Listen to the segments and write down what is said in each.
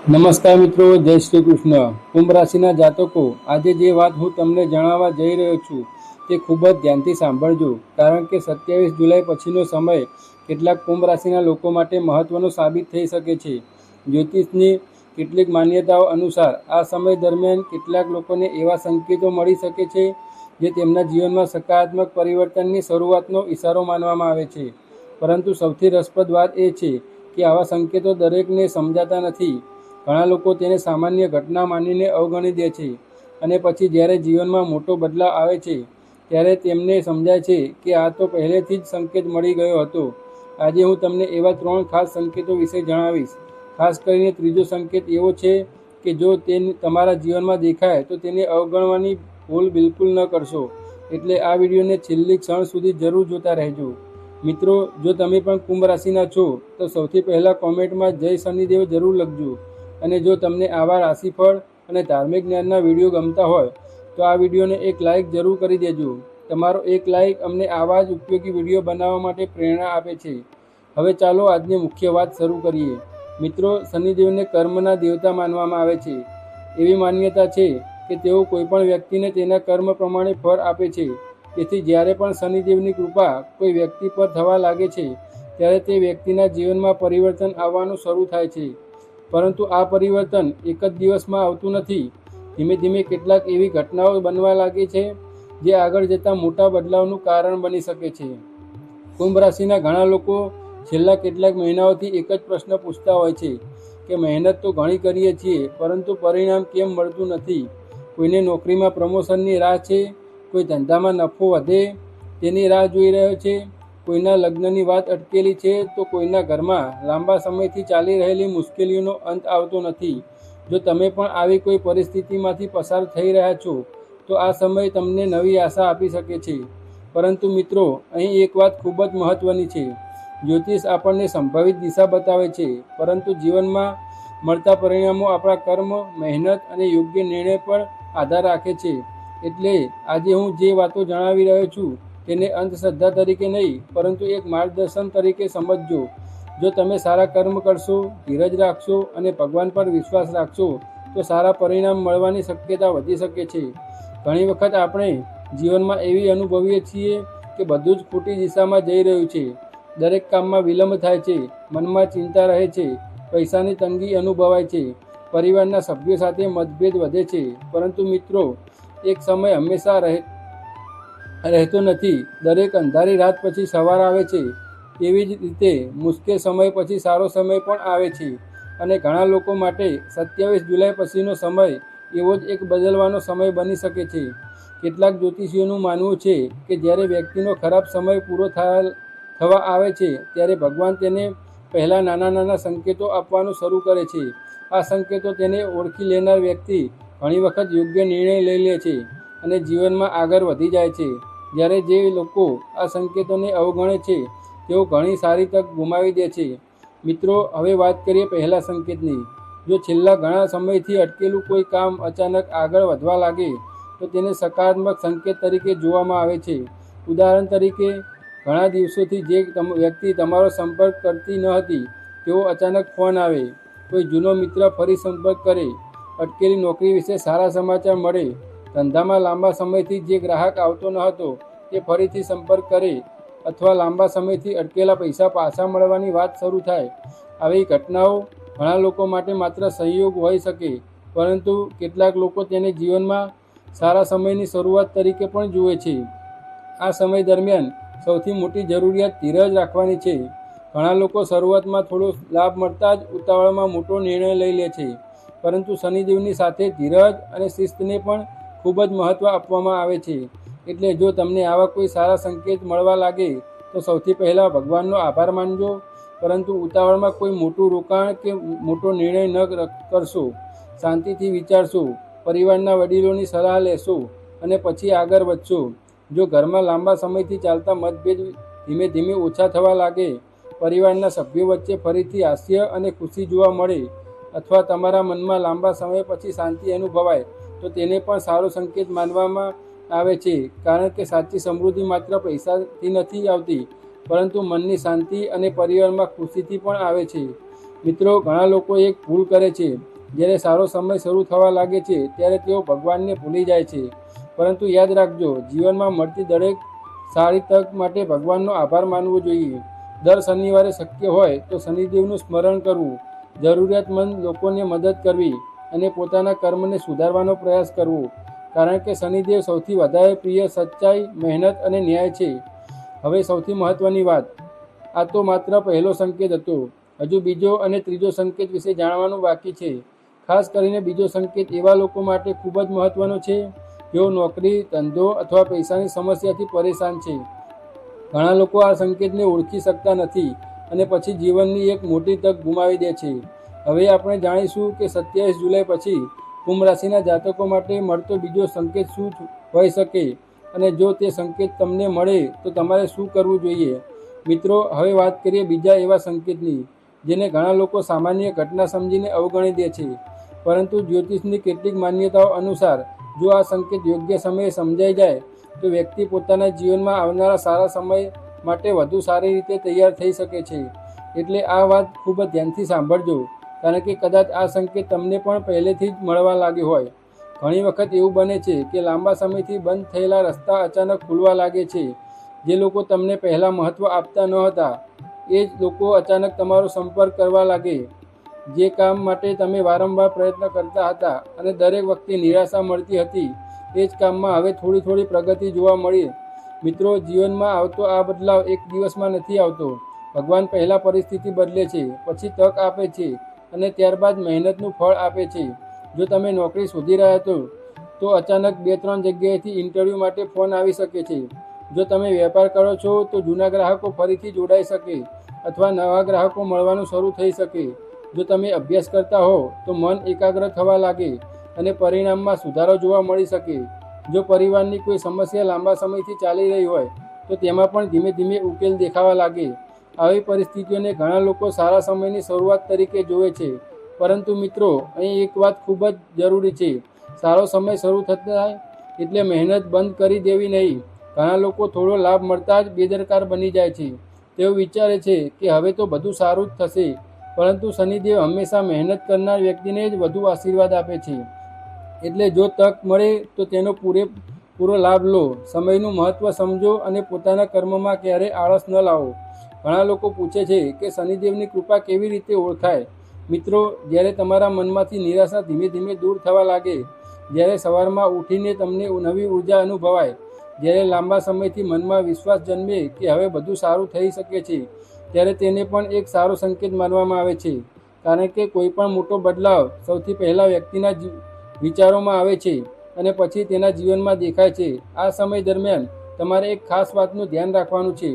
નમસ્કાર મિત્રો, જય શ્રી કૃષ્ણ. કુંભ રાશિના જાતકો, આજે જે વાત હું તમને જણાવવા જઈ રહ્યો છું તે ખૂબ જ ધ્યાનથી સાંભળજો, કારણ કે 27 જુલાઈ પછીનો સમય કેટલાક કુંભ રાશિના લોકો માટે મહત્વનો સાબિત થઈ શકે છે. જ્યોતિષની કેટલીક માન્યતાઓ અનુસાર આ સમય દરમિયાન કેટલાક લોકોને એવા સંકેતો મળી શકે છે જે તેમના જીવનમાં સકારાત્મક પરિવર્તનની શરૂઆતનો ઇશારો માનવામાં આવે છે. પરંતુ સૌથી રસપ્રદ વાત એ છે કે આવા સંકેતો દરેકને સમજાતા નથી. ઘણા લોકો તેને સામાન્ય ઘટના માનીને અવગણી દે છે અને પછી જ્યારે જીવનમાં મોટો બદલાવ આવે છે ત્યારે તેમને સમજાય છે કે આ તો પહેલેથી જ સંકેત મળી ગયો હતો. આજે હું તમને એવા 3 ખાસ સંકેતો વિશે જણાવીશ. ખાસ કરીને ત્રીજો સંકેત એવો છે કે જો તે તમારા જીવનમાં દેખાય તો તેને અવગણવાની ભૂલ બિલકુલ ન કરશો. એટલે આ વિડીયોને છેલ્લી ક્ષણ સુધી જરૂર જોતા રહેજો. મિત્રો, જો તમે પણ કુંભ રાશિના છો તો સૌથી પહેલાં કોમેન્ટમાં જય શનિદેવ જરૂર લખજો. અને જો તમને આવા રાશિફળ અને ધાર્મિક જ્ઞાનના વિડીયો ગમતા હોય તો આ વિડીયોને એક લાઇક જરૂર કરી દેજો. તમારો એક લાઇક અમને આવા જ ઉપયોગી વિડીયો બનાવવા માટે પ્રેરણા આપે છે. હવે ચાલો આજની મુખ્ય વાત શરૂ કરીએ. મિત્રો, શનિદેવને કર્મના દેવતા માનવામાં આવે છે. એવી માન્યતા છે કે તેઓ કોઈપણ વ્યક્તિને તેના કર્મ પ્રમાણે ફળ આપે છે. તેથી જ્યારે પણ શનિદેવની કૃપા કોઈ વ્યક્તિ પર થવા લાગે છે ત્યારે તે વ્યક્તિના જીવનમાં પરિવર્તન આવવાનું શરૂ થાય છે. પરંતુ આ પરિવર્તન એક જ દિવસમાં આવતું નથી. ધીમે ધીમે કેટલાક એવી ઘટનાઓ બનવા લાગે છે જે આગળ જતાં મોટા બદલાવનું કારણ બની શકે છે. કુંભ રાશિના ઘણા લોકો છેલ્લા કેટલાક મહિનાઓથી એક જ પ્રશ્ન પૂછતા હોય છે કે મહેનત તો ઘણી કરીએ છીએ પરંતુ પરિણામ કેમ મળતું નથી. કોઈને નોકરીમાં પ્રમોશનની રાહ છે, કોઈ ધંધામાં નફો વધે તેની રાહ જોઈ રહ્યો છે, કોઈના લગ્નની વાત અટકેલી છે તો કોઈના ઘરમાં લાંબા સમયથી ચાલી રહેલી મુશ્કેલીઓનો અંત આવતો નથી. જો તમે પણ આવી કોઈ પરિસ્થિતિમાંથી પસાર થઈ રહ્યા છો તો આ સમય તમને નવી આશા આપી શકે છે. પરંતુ મિત્રો, અહીં એક વાત ખૂબ જ મહત્ત્વની છે. જ્યોતિષ આપણને સંભવિત દિશા બતાવે છે, પરંતુ જીવનમાં મળતા પરિણામો આપણા કર્મ, મહેનત અને યોગ્ય નિર્ણય પર આધાર રાખે છે. એટલે આજે હું જે વાતો જણાવી રહ્યો છું તેને અંધશ્રદ્ધા તરીકે નહીં પરંતુ એક માર્ગદર્શન તરીકે સમજજો. જો તમે સારા કર્મ કરશો, ધીરજ રાખશો અને ભગવાન પર વિશ્વાસ રાખશો તો સારા પરિણામ મળવાની શક્યતા વધી શકે છે. ઘણી વખત આપણે જીવનમાં એવી અનુભવીએ છીએ કે બધું જ ખોટી દિશામાં જઈ રહ્યું છે. દરેક કામમાં વિલંબ થાય છે, મનમાં ચિંતા રહે છે, પૈસાની તંગી અનુભવાય છે, પરિવારના સભ્યો સાથે મતભેદ વધે છે. પરંતુ મિત્રો, એક સમય હંમેશા રહેતો નથી. દરેક અંધારી રાત પછી સવાર આવે છે. તેવી જ રીતે મુશ્કેલ સમય પછી સારો સમય પણ આવે છે. અને ઘણા લોકો માટે 27 જુલાઈ પછીનો સમય એવો જ એક બદલવાનો સમય બની શકે છે. કેટલાક જ્યોતિષીઓનું માનવું છે કે જ્યારે વ્યક્તિનો ખરાબ સમય પૂરો થવા આવે છે ત્યારે ભગવાન તેને પહેલાં નાના નાના સંકેતો આપવાનું શરૂ કરે છે. આ સંકેતો તેને ઓળખી લેનાર વ્યક્તિ ઘણી વખત યોગ્ય નિર્ણય લઈ લે છે અને જીવનમાં આગળ વધી જાય છે. જ્યારે જે લોકો આ સંકેતોને અવગણે છે તેઓ ઘણી સારી તક ગુમાવી દે છે. મિત્રો, હવે વાત કરીએ પહેલા સંકેતની. જો છેલ્લા ઘણા સમયથી અટકેલું કોઈ કામ અચાનક આગળ વધવા લાગે તો તેને સકારાત્મક સંકેત તરીકે જોવામાં આવે છે. ઉદાહરણ તરીકે, ઘણા દિવસોથી જે વ્યક્તિ તમારો સંપર્ક કરતી ન હતી તેઓ અચાનક ફોન આવે, કોઈ જૂનો મિત્ર ફરી સંપર્ક કરે, અટકેલી નોકરી વિશે સારા સમાચાર મળે, ધંધામાં લાંબા સમયથી જે ગ્રાહક આવતો ન હતો તે ફરીથી સંપર્ક કરે, અથવા લાંબા સમયથી અટકેલા પૈસા પાછા મળવાની વાત શરૂ થાય. આવી ઘટનાઓ ઘણા લોકો માટે માત્ર સંયોગ હોઈ શકે, પરંતુ કેટલાક લોકો તેને જીવનમાં સારા સમયની શરૂઆત તરીકે પણ જુએ છે. આ સમય દરમિયાન સૌથી મોટી જરૂરિયાત ધીરજ રાખવાની છે. ઘણા લોકો શરૂઆતમાં થોડો લાભ મળતા જ ઉતાવળમાં મોટો નિર્ણય લઈ લે છે, પરંતુ શનિદેવની સાથે ધીરજ અને શિસ્તને પણ ખૂબ જ મહત્ત્વ આપવામાં આવે છે. એટલે જો તમને આવા કોઈ સારા સંકેત મળવા લાગે તો સૌથી પહેલાં ભગવાનનો આભાર માનજો, પરંતુ ઉતાવળમાં કોઈ મોટું રોકાણ કે મોટો નિર્ણય ન કરશો. શાંતિથી વિચારશો, પરિવારના વડીલોની સલાહ લેશો અને પછી આગળ વધશો. જો ઘરમાં લાંબા સમયથી ચાલતા મતભેદ ધીમે ધીમે ઓછા થવા લાગે, પરિવારના સભ્યો વચ્ચે ફરીથી હાસ્ય અને ખુશી જોવા મળે, અથવા તમારા મનમાં લાંબા સમય પછી શાંતિ અનુભવાય તો તેને પણ સારો સંકેત માનવામાં આવે છે. કારણ કે સાચી સમૃદ્ધિ માત્ર પૈસાથી નથી આવતી, પરંતુ મનની શાંતિ અને પરિવારમાં ખુશીથી પણ આવે છે. મિત્રો, ઘણા લોકો એક ભૂલ કરે છે. જ્યારે સારો સમય શરૂ થવા લાગે છે ત્યારે તેઓ ભગવાનને ભૂલી જાય છે. પરંતુ યાદ રાખજો, જીવનમાં મળતી દરેક સારી તક માટે ભગવાનનો આભાર માનવો જોઈએ. દર શનિવારે શક્ય હોય તો શનિદેવનું સ્મરણ કરવું, જરૂરિયાતમંદ લોકોને મદદ કરવી અને પોતાના કર્મને સુધારવાનો પ્રયાસ કરવો. કારણ કે શનિદેવ સૌથી વધારે પ્રિય સચ્ચાઈ, મહેનત અને ન્યાય છે. હવે સૌથી મહત્વની વાત, આ તો માત્ર પહેલો સંકેત હતો. હજુ બીજો અને ત્રીજો સંકેત વિશે જાણવાનું બાકી છે. ખાસ કરીને બીજો સંકેત એવા લોકો માટે ખૂબ જ મહત્વનો છે જેઓ નોકરી, ધંધો અથવા પૈસાની સમસ્યાથી પરેશાન છે. ઘણા લોકો આ સંકેતને ઓળખી શકતા નથી અને પછી જીવનની એક મોટી તક ગુમાવી દે છે. હવે આપણે જાણીશું કે 27 જુલાઈ પછી કુંભ રાશિના જાતકો માટે મળતો બીજો સંકેત શું હોઈ શકે અને જો તે સંકેત તમને મળે તો તમારે શું કરવું જોઈએ. મિત્રો, હવે વાત કરીએ બીજા એવા સંકેતની જેને ઘણા લોકો સામાન્ય ઘટના સમજીને અવગણી દે છે. પરંતુ જ્યોતિષની કેટલીક માન્યતાઓ અનુસાર જો આ સંકેત યોગ્ય સમયે સમજાઈ જાય તો વ્યક્તિ પોતાના જીવનમાં આવનારા સારા સમય માટે વધુ સારી રીતે તૈયાર થઈ શકે છે. એટલે આ વાત ખૂબ જ ધ્યાનથી સાંભળજો, કારણ કે કદાચ આ સંકેત તમને પણ પહેલેથી જ મળવા લાગ્યો હોય. ઘણી વખત એવું બને છે કે લાંબા સમયથી બંધ થયેલા રસ્તા અચાનક ખુલવા લાગે છે. જે લોકો તમને પહેલાં મહત્ત્વ આપતા ન હતા એ જ લોકો અચાનક તમારો સંપર્ક કરવા લાગે. જે કામ માટે તમે વારંવાર પ્રયત્ન કરતા હતા અને દરેક વખતે નિરાશા મળતી હતી, એ જ કામમાં હવે થોડી પ્રગતિ જોવા મળી. મિત્રો, જીવનમાં આવતો આ બદલાવ એક દિવસમાં નથી આવતો. ભગવાન પહેલાં પરિસ્થિતિ બદલે છે, પછી તક આપે છે અને ત્યારબાદ મહેનતનું ફળ આપે છે. જો તમે નોકરી શોધી રહ્યા છો તો અચાનક 2-3 જગ્યાએથી ઇન્ટરવ્યૂ માટે ફોન આવી શકે છે. જો તમે વેપાર કરો છો તો જૂના ગ્રાહકો ફરીથી જોડાઈ શકે અથવા નવા ગ્રાહકો મળવાનું શરૂ થઈ શકે. જો તમે અભ્યાસ કરતા હો તો મન એકાગ્ર થવા લાગે અને પરિણામમાં સુધારો જોવા મળી શકે. જો પરિવારની કોઈ સમસ્યા લાંબા સમયથી ચાલી રહી હોય તો તેમાં પણ ધીમે ધીમે ઉકેલ દેખાવા લાગે. આવી પરિસ્થિતિઓને ઘણા લોકો સારા સમયની શરૂઆત તરીકે જોવે છે. પરંતુ મિત્રો, અહીં એક વાત ખૂબ જ જરૂરી છે. સારો સમય શરૂ થતા એટલે મહેનત બંધ કરી દેવી નહીં. ઘણા લોકો થોડો લાભ મળતા જ બેદરકાર બની જાય છે. તેઓ વિચારે છે કે હવે તો બધું સારું જ થશે. પરંતુ શનિદેવ હંમેશા મહેનત કરનાર વ્યક્તિને જ વધુ આશીર્વાદ આપે છે. એટલે જો તક મળે તો તેનો પૂરો લાભ લો. સમયનું મહત્ત્વ સમજો અને પોતાના કર્મમાં ક્યારેય આળસ ન લાવો. ઘણા લોકો પૂછે છે કે શનિદેવની કૃપા કેવી રીતે ઓળખાય. મિત્રો, જ્યારે તમારા મનમાંથી નિરાશા ધીમે ધીમે દૂર થવા લાગે, જ્યારે સવારમાં ઉઠીને તમને નવી ઉર્જા અનુભવાય, જ્યારે લાંબા સમયથી મનમાં વિશ્વાસ જન્મે કે હવે બધું સારું થઈ શકે છે, ત્યારે તેને પણ એક સારો સંકેત માનવામાં આવે છે. કારણ કે કોઈ પણ મોટો બદલાવ સૌથી પહેલાં વ્યક્તિના વિચારોમાં આવે છે અને પછી તેના જીવનમાં દેખાય છે. આ સમય દરમિયાન તમારે એક ખાસ વાતનું ધ્યાન રાખવાનું છે.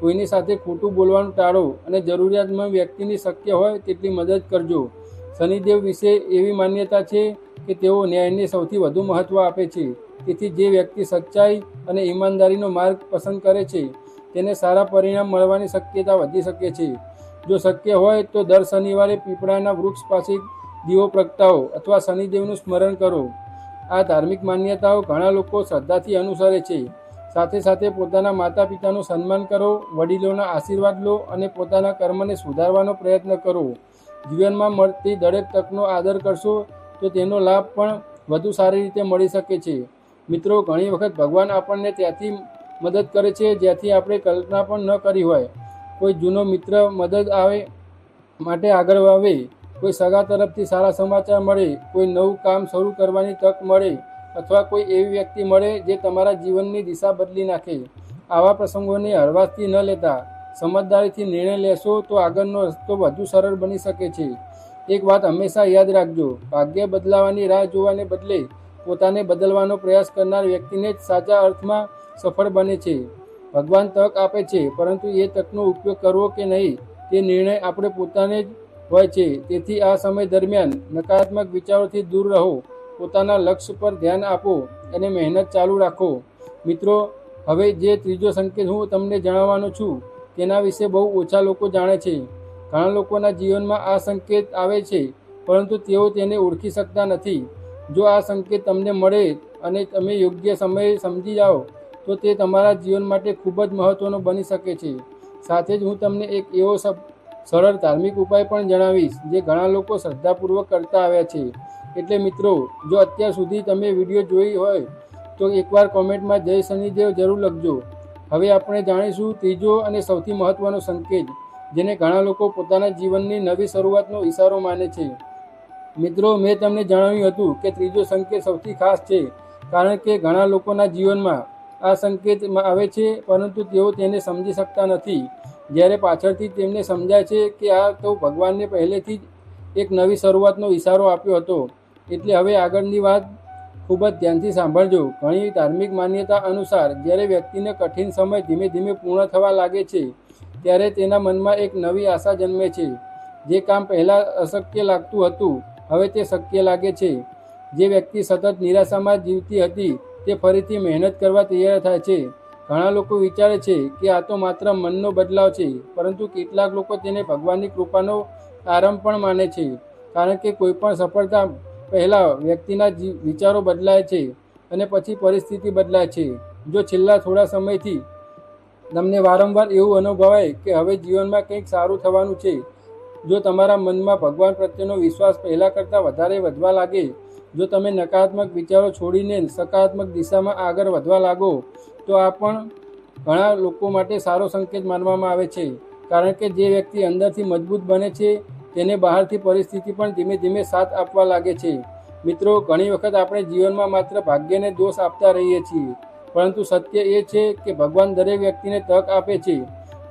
કોઈની સાથે ખોટું બોલવાનું ટાળો અને જરૂરિયાતમંદ વ્યક્તિની શક્ય હોય તેટલી મદદ કરજો. શનિદેવ વિશે એવી માન્યતા છે કે તેઓ ન્યાયને સૌથી વધુ મહત્ત્વ આપે છે. તેથી જે વ્યક્તિ સચ્ચાઈ અને ઈમાનદારીનો માર્ગ પસંદ કરે છે તેને સારા પરિણામ મળવાની શક્યતા વધી શકે છે. જો શક્ય હોય તો દર શનિવારે પીપળાના વૃક્ષ પાસે દીવો પ્રગટાવો અથવા શનિદેવનું સ્મરણ કરો. આ ધાર્મિક માન્યતાઓ ઘણા લોકો શ્રદ્ધાથી અનુસરે છે. સાથે સાથે પોતાના માતા પિતાનું સન્માન કરો, વડીલોના આશીર્વાદ લો અને પોતાના કર્મને સુધારવાનો પ્રયત્ન કરો. જીવનમાં મળતી દરેક તકનો આદર કરશો તો તેનો લાભ પણ વધુ સારી રીતે મળી શકે છે. મિત્રો, ઘણી વખત ભગવાન આપણને ત્યાંથી મદદ કરે છે જ્યાંથી આપણે કલ્પના પણ ન કરી હોય. કોઈ જૂનો મિત્ર મદદ માટે આગળ આવે, કોઈ સગા તરફથી સારા સમાચાર મળે, કોઈ નવું કામ શરૂ કરવાની તક મળે અથવા કોઈ એવી વ્યક્તિ મળે જે તમારા જીવનની દિશા બદલી નાખે. આવા પ્રસંગોને હળવાશથી ન લેતા સમજદારીથી નિર્ણય લેશો તો આગળનો રસ્તો વધુ સરળ બની શકે છે. એક વાત હંમેશા યાદ રાખજો, ભાગ્ય બદલાવાની રાહ જોવાને બદલે પોતાને બદલવાનો પ્રયાસ કરનાર વ્યક્તિને જ સાચા અર્થમાં સફળ બને છે. ભગવાન તક આપે છે, પરંતુ એ તકનો ઉપયોગ કરવો કે નહીં તે નિર્ણય આપણે પોતાને જ હોય છે. તેથી આ સમય દરમિયાન નકારાત્મક વિચારોથી દૂર રહો, પોતાના લક્ષ્ય પર ધ્યાન આપો અને મહેનત ચાલુ રાખો. મિત્રો, હવે જે ત્રીજો સંકેત હું તમને જણાવવાનો છું તેના વિશે બહુ ઓછા લોકો જાણે છે. ઘણા લોકોના જીવનમાં આ સંકેત આવે છે પરંતુ તેઓ તેને ઓળખી શકતા નથી. જો આ સંકેત તમને મળે અને તમે યોગ્ય સમયે સમજી જાઓ તો તે તમારા જીવન માટે ખૂબ જ મહત્ત્વનો બની શકે છે. સાથે જ હું તમને એક એવો સરળ ધાર્મિક ઉપાય પણ જણાવીશ જે ઘણા લોકો શ્રદ્ધાપૂર્વક કરતા આવ્યા છે. એટલે મિત્રો, જો અત્યાર સુધી તમે વિડીયો જોઈ હોય તો એકવાર કોમેન્ટમાં જય શનિદેવ જરૂર લખજો. હવે આપણે જાણીશું ત્રીજો અને સૌથી મહત્વનો સંકેત, જેને ઘણા લોકો પોતાના જીવનની નવી શરૂઆતનો ઇશારો માને છે. મિત્રો, મેં તમને જણાવ્યું હતું કે ત્રીજો સંકેત સૌથી ખાસ છે, કારણ કે ઘણા લોકોના જીવનમાં આ સંકેત આવે છે, પરંતુ તેઓ તેને સમજી શકતા નથી. જ્યારે પાછળથી તેમને સમજાય છે કે આ તો ભગવાનને પહેલેથી જ એક નવી શરૂઆતનો ઇશારો આપ્યો હતો. એટલે હવે આગળની વાત ખૂબ જ ધ્યાનથી સાંભળજો. ઘણી ધાર્મિક માન્યતા અનુસાર જ્યારે વ્યક્તિને કઠિન સમય ધીમે ધીમે પૂર્ણ થવા લાગે છે, ત્યારે તેના મનમાં એક નવી આશા જન્મે છે. જે કામ પહેલાં અશક્ય લાગતું હતું, હવે તે શક્ય લાગે છે. જે વ્યક્તિ સતત નિરાશામાં જીવતી હતી, તે ફરીથી મહેનત કરવા તૈયાર થાય છે. ઘણા લોકો વિચારે છે કે આ તો માત્ર મનનો બદલાવ છે, પરંતુ કેટલાક લોકો તેને ભગવાનની કૃપાનો આરંભ પણ માને છે. કારણ કે કોઈપણ સફળતા પહેલાં વ્યક્તિના વિચારો બદલાય છે અને પછી પરિસ્થિતિ બદલાય છે. જો છેલ્લા થોડા સમયથી તમને વારંવાર એવું અનુભવાય કે હવે જીવનમાં કંઈક સારું થવાનું છે, જો તમારા મનમાં ભગવાન પ્રત્યેનો વિશ્વાસ પહેલાં કરતાં વધારે વધવા લાગે, જો તમે નકારાત્મક વિચારો છોડીને સકારાત્મક દિશામાં આગળ વધવા લાગો, તો આ પણ ઘણા લોકો માટે સારો સંકેત માનવામાં આવે છે. કારણ કે જે વ્યક્તિ અંદરથી મજબૂત બને છે, તેને બહારથી પરિસ્થિતિ પણ ધીમે ધીમે સાથ આપવા લાગે છે. મિત્રો, ઘણી વખત આપણે જીવનમાં માત્ર ભાગ્યને દોષ આપતા રહીએ છીએ, પરંતુ સત્ય એ છે કે ભગવાન દરેક વ્યક્તિને તક આપે છે.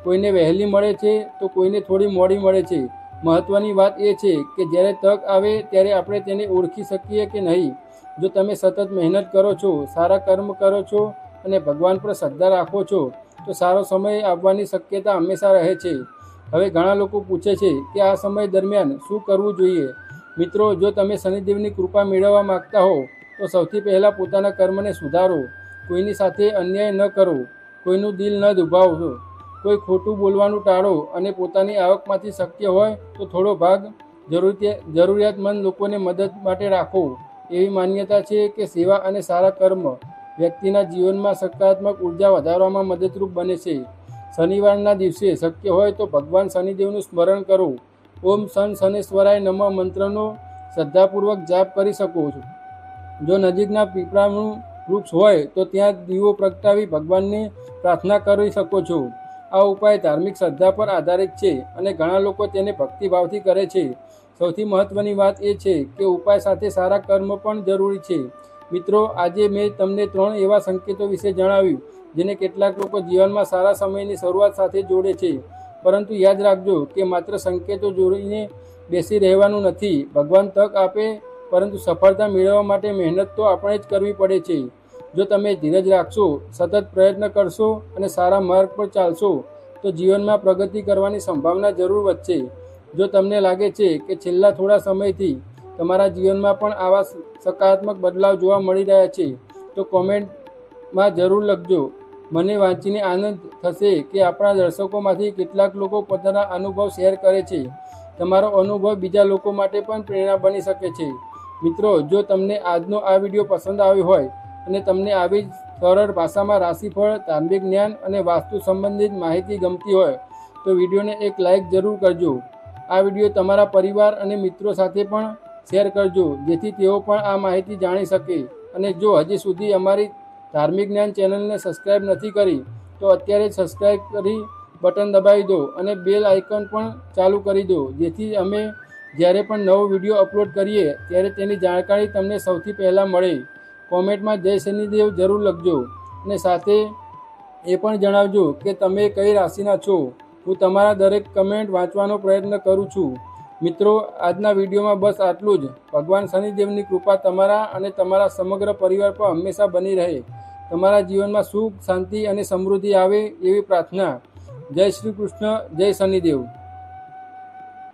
કોઈને વહેલી મળે છે તો કોઈને થોડી મોડી મળે છે. મહત્ત્વની વાત એ છે કે જ્યારે તક આવે ત્યારે આપણે તેને ઓળખી શકીએ કે નહીં. જો તમે સતત મહેનત કરો છો, સારા કર્મ કરો છો અને ભગવાન પર શ્રદ્ધા રાખો છો, તો સારો સમય આવવાની શક્યતા હંમેશા રહે છે. હવે ઘણા લોકો પૂછે છે કે આ સમય દરમિયાન શું કરવું જોઈએ. મિત્રો, જો તમે શનિદેવની કૃપા મેળવવા માગતા હો, તો સૌથી પહેલાં પોતાના કર્મને સુધારો. કોઈની સાથે અન્યાય ન કરો, કોઈનું દિલ ન દુભાવો, કોઈ ખોટું બોલવાનું ટાળો અને પોતાની આવકમાંથી શક્ય હોય તો થોડો ભાગ જરૂરિયાતમંદ લોકોને મદદ માટે રાખો. એવી માન્યતા છે કે સેવા અને સારા કર્મ વ્યક્તિના જીવનમાં સકારાત્મક ઉર્જા વધારવામાં મદદરૂપ બને છે. શનિવારના દિવસે શક્ય હોય તો ભગવાન શનિદેવનું સ્મરણ કરો. ઓમ શનેશ્વરાય નમઃ મંત્રનો શ્રદ્ધાપૂર્વક જાપ કરી શકો છો. જો નજીકના પીપળાનું વૃક્ષ હોય તો ત્યાં દીવો પ્રગટાવી ભગવાનને પ્રાર્થના કરી શકો છો. આ ઉપાય ધાર્મિક શ્રદ્ધા પર આધારિત છે અને ઘણા લોકો તેને ભક્તિભાવથી કરે છે. સૌથી મહત્ત્વની વાત એ છે કે ઉપાય સાથે સારા કર્મ પણ જરૂરી છે. મિત્રો, આજે મેં તમને 3 એવા સંકેતો વિશે જણાવ્યું જેને કેટલાક લોકો જીવનમાં સારા સમયની શરૂઆત સાથે જોડે છે. પરંતુ યાદ રાખજો કે માત્ર સંકેતો જોઈને બેસી રહેવાનું નથી. ભગવાન તક આપે, પરંતુ સફળતા મેળવવા માટે મહેનત તો આપણે જ કરવી પડે છે. જો તમે ધીરજ રાખશો, સતત પ્રયત્ન કરશો અને સારા માર્ગ પર ચાલશો, તો જીવનમાં પ્રગતિ કરવાની સંભાવના જરૂર વધશે. જો તમને લાગે છે કે છેલ્લા થોડા સમયથી તમારા જીવનમાં પણ આવા સકારાત્મક બદલાવ જોવા મળી રહ્યા છે, તો કોમેન્ટમાં જરૂર લખજો. મને વાંચીને આનંદ થશે કે આપણા દર્શકોમાંથી કેટલાક લોકો પોતાના અનુભવ શેર કરે છે. તમારો અનુભવ બીજા લોકો માટે પણ પ્રેરણા બની શકે છે. મિત્રો, જો તમને આજનો આ વિડીયો પસંદ આવ્યો હોય અને તમને આવી જ સરળ ભાષામાં રાશિફળ, ધાર્મિક જ્ઞાન અને વાસ્તુ સંબંધિત માહિતી ગમતી હોય, તો વિડીયોને એક લાઇક જરૂર કરજો. આ વિડીયો તમારા પરિવાર અને મિત્રો સાથે પણ શેર કરજો, જેથી તેઓ પણ આ માહિતી જાણી શકે. અને જો હજી સુધી અમારી ધાર્મિક જ્ઞાન ચેનલને સબસ્ક્રાઈબ નથી કરી, તો અત્યારે જ સબસ્ક્રાઈબ કરી બટન દબાવી દો અને બેલ આઇકન પણ ચાલુ કરી દો, જેથી અમે જ્યારે પણ નવો વિડીયો અપલોડ કરીએ ત્યારે તેની જાણકારી તમને સૌથી પહેલાં મળે. કોમેન્ટમાં જય શનિદેવ જરૂર લખજો અને સાથે એ પણ જણાવજો કે તમે કઈ રાશિના છો. હું તમારા દરેક કમેન્ટ વાંચવાનો પ્રયત્ન કરું છું. મિત્રો, આજના વિડીયોમાં બસ આટલું જ. ભગવાન શનિદેવની કૃપા તમારા અને તમારા સમગ્ર પરિવાર પર હંમેશા બની રહે. તમારા જીવનમાં સુખ, શાંતિ અને સમૃદ્ધિ આવે એવી પ્રાર્થના. જય શ્રી કૃષ્ણ. જય શનિદેવ.